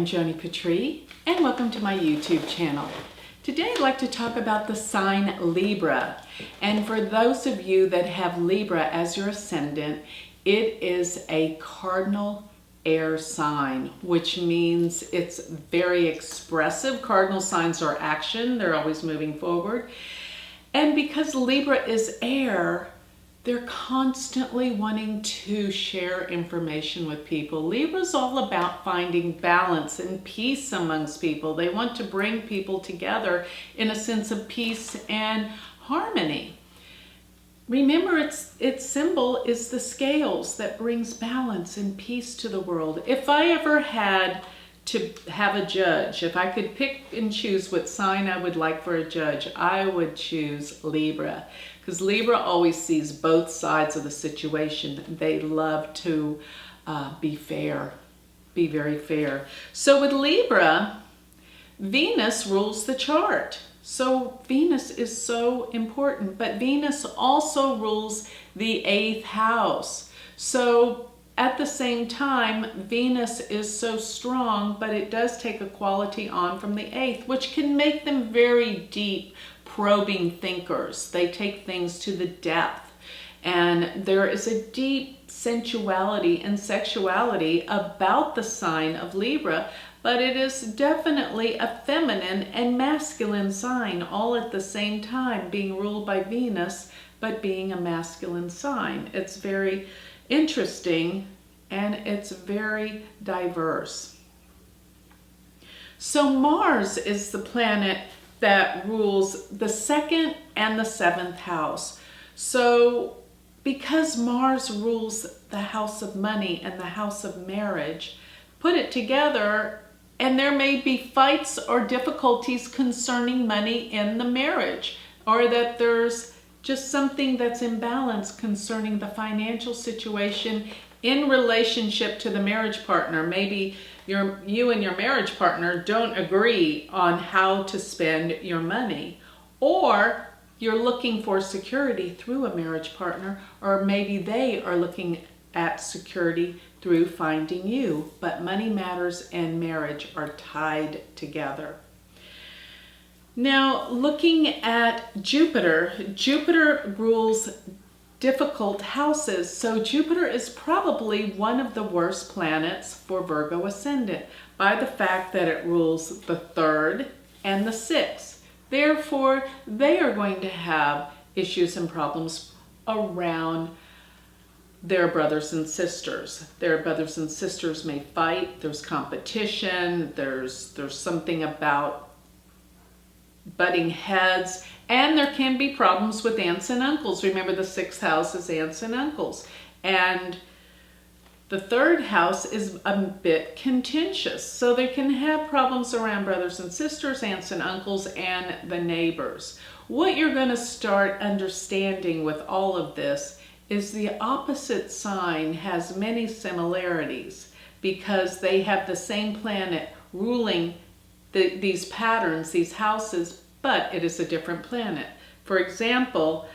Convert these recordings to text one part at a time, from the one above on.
am Joni Patry, and welcome to my YouTube channel. Today I'd like to talk about the sign Libra. And for those of you that have Libra as your ascendant, it is a cardinal air sign, which means it's very expressive. Cardinal signs are action, they're always moving forward. And because Libra is air, they're constantly wanting to share information with people. Libra's all about finding balance and peace amongst people. They want to bring people together in a sense of peace and harmony. Remember, its symbol is the scales that brings balance and peace to the world. If I ever had to have a judge, if I could pick and choose what sign I would like for a judge, I would choose Libra. Because Libra always sees both sides of the situation. They love to be fair, be very fair. So with Libra, Venus rules the chart. So Venus is so important, but Venus also rules the 8th house. So at the same time, Venus is so strong, but it does take a quality on from the 8th, which can make them very deep, probing thinkers. They take things to the depth. And there is a deep sensuality and sexuality about the sign of Libra, but it is definitely a feminine and masculine sign all at the same time, being ruled by Venus, but being a masculine sign. It's very interesting and it's very diverse. So Mars is the planet that rules the 2nd and the 7th house. So because Mars rules the house of money and the house of marriage, put it together and there may be fights or difficulties concerning money in the marriage, or that there's just something that's imbalanced concerning the financial situation in relationship to the marriage partner. Maybe you and your marriage partner don't agree on how to spend your money, or you're looking for security through a marriage partner, or maybe they are looking at security through finding you. But money matters and marriage are tied together. Now, looking at Jupiter, Jupiter rules difficult houses. So Jupiter is probably one of the worst planets for Virgo ascendant by the fact that it rules the 3rd and the 6th. Therefore, they are going to have issues and problems around their brothers and sisters. Their brothers and sisters may fight, there's competition, there's something about butting heads, and there can be problems with aunts and uncles. Remember, the 6th house is aunts and uncles, and the 3rd house is a bit contentious. So they can have problems around brothers and sisters, aunts and uncles, and the neighbors. What you're going to start understanding with all of this is the opposite sign has many similarities because they have the same planet ruling these patterns, these houses, but it is a different planet. For example,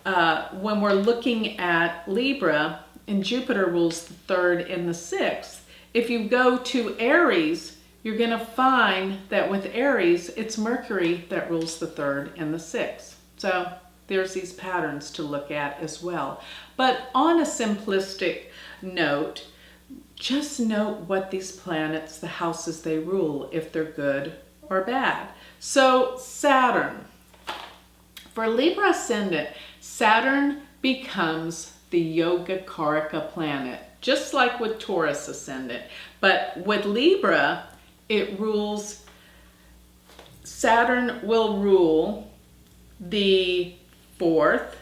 when we're looking at Libra, and Jupiter rules the 3rd and the 6th, if you go to Aries, you're going to find that with Aries, it's Mercury that rules the 3rd and the 6th. So there's these patterns to look at as well. But on a simplistic note, just note what these planets, the houses they rule, if they're good or bad. So Saturn. For Libra ascendant, Saturn becomes the yoga karaka planet, just like with Taurus ascendant. But with Libra, it rules, Saturn will rule the 4th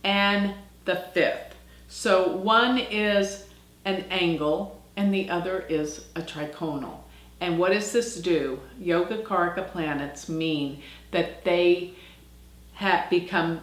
and the 5th. So one is an angle and the other is a triconal. And what does this do? Yoga karaka planets mean that they have become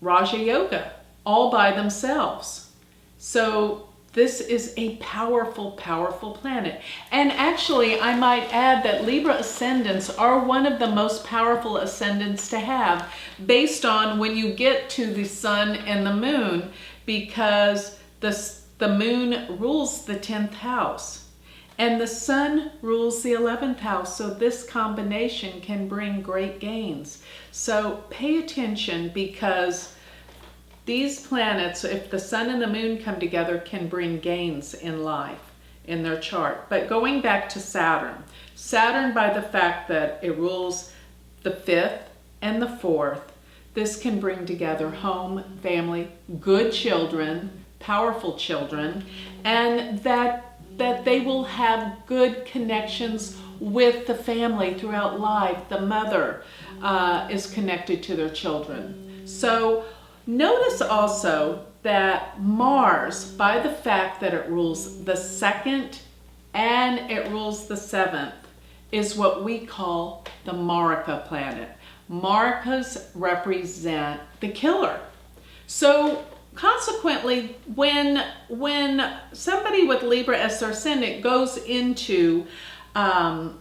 Raja Yoga all by themselves. So this is a powerful, powerful planet. And actually, I might add that Libra ascendants are one of the most powerful ascendants to have based on when you get to the sun and the moon, because the moon rules the 10th house. And the sun rules the 11th house, so this combination can bring great gains. So pay attention, because these planets, if the sun and the moon come together, can bring gains in life, in their chart. But going back to Saturn, Saturn, by the fact that it rules the 5th and the 4th, this can bring together home, family, good children, powerful children, and that they will have good connections with the family throughout life. The mother is connected to their children. So notice also that Mars, by the fact that it rules the 2nd and it rules the 7th, is what we call the maraka planet. Marakas represent the killer. So consequently, when somebody with Libra as their ascendant goes into a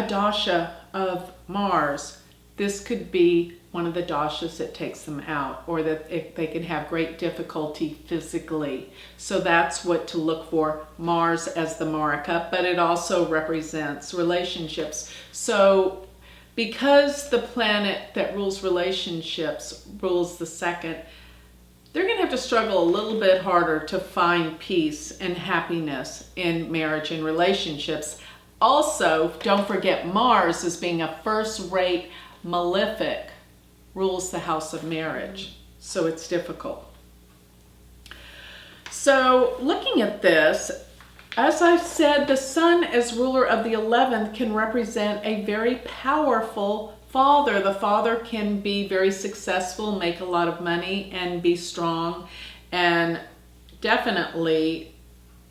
dasha of Mars, this could be one of the dashas that takes them out, or that if they can have great difficulty physically. So that's what to look for, Mars as the maraka, but it also represents relationships. So because the planet that rules relationships rules the 2nd, they're going to have to struggle a little bit harder to find peace and happiness in marriage and relationships. Also, don't forget Mars, as being a first-rate malefic, rules the house of marriage. So it's difficult. So looking at this, as I've said, the sun as ruler of the 11th can represent a very powerful father. The father can be very successful, make a lot of money, and be strong, and definitely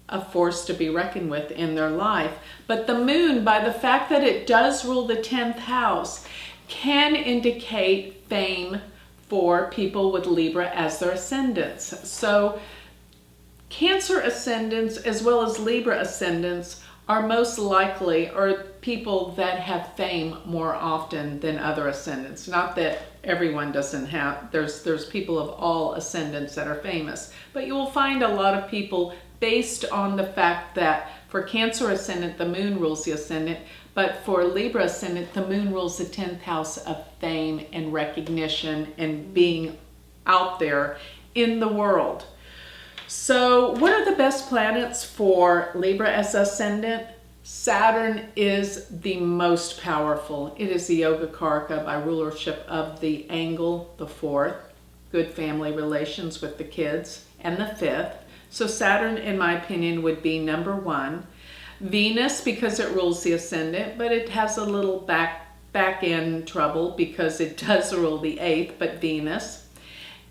a force to be reckoned with in their life. But the moon, by the fact that it does rule the 10th house, can indicate fame for people with Libra as their ascendants. So Cancer ascendants as well as Libra ascendants are most likely, or people that have fame more often than other ascendants. Not that everyone doesn't have, there's people of all ascendants that are famous, but you will find a lot of people based on the fact that for Cancer ascendant, the moon rules the ascendant, but for Libra ascendant, the moon rules the 10th house of fame and recognition and being out there in the world. So what are the best planets for Libra as ascendant? Saturn is the most powerful. It is the yoga karaka by rulership of the angle, the 4th, good family relations with the kids, and the 5th. So Saturn, in my opinion, would be number 1. Venus, because it rules the ascendant, but it has a little back end trouble because it does rule the 8th, but Venus.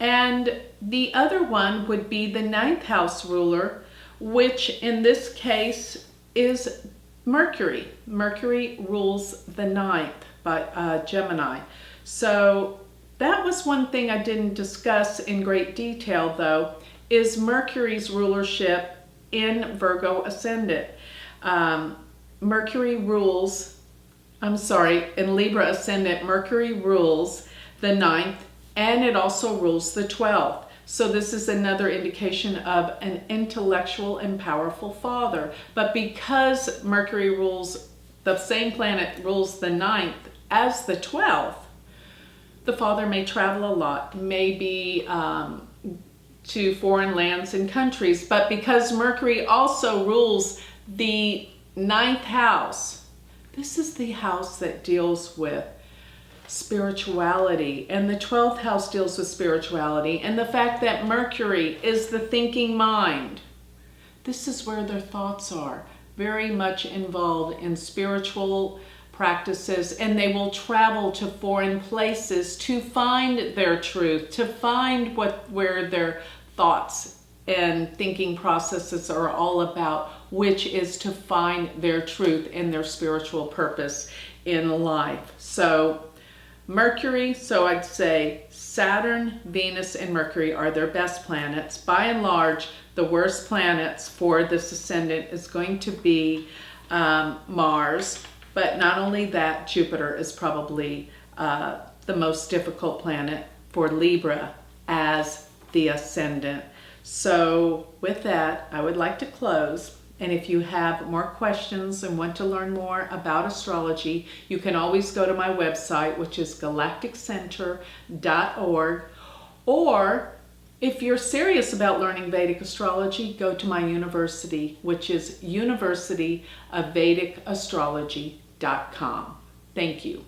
And the other one would be the 9th house ruler, which in this case is Mercury. Mercury rules the 9th by Gemini. So that was one thing I didn't discuss in great detail, though, is Mercury's rulership in Virgo ascendant. Mercury rules, in Libra ascendant, Mercury rules the 9th, and it also rules the 12th. So this is another indication of an intellectual and powerful father. But because Mercury rules, the same planet rules the 9th as the 12th, the father may travel a lot, maybe to foreign lands and countries. But because Mercury also rules the 9th house, this is the house that deals with spirituality, and the 12th house deals with spirituality, and the fact that Mercury is the thinking mind. This is where their thoughts are, very much involved in spiritual practices, and they will travel to foreign places to find their truth, to find where their thoughts and thinking processes are all about, which is to find their truth and their spiritual purpose in life. So Mercury, so I'd say Saturn, Venus, and Mercury are their best planets. By and large, the worst planets for this ascendant is going to be Mars, but not only that, Jupiter is probably the most difficult planet for Libra as the ascendant. So with that, I would like to close And if you have more questions and want to learn more about astrology, you can always go to my website, which is galacticcenter.org. Or if you're serious about learning Vedic astrology, go to my university, which is University of Vedic Astrology.com. Thank you.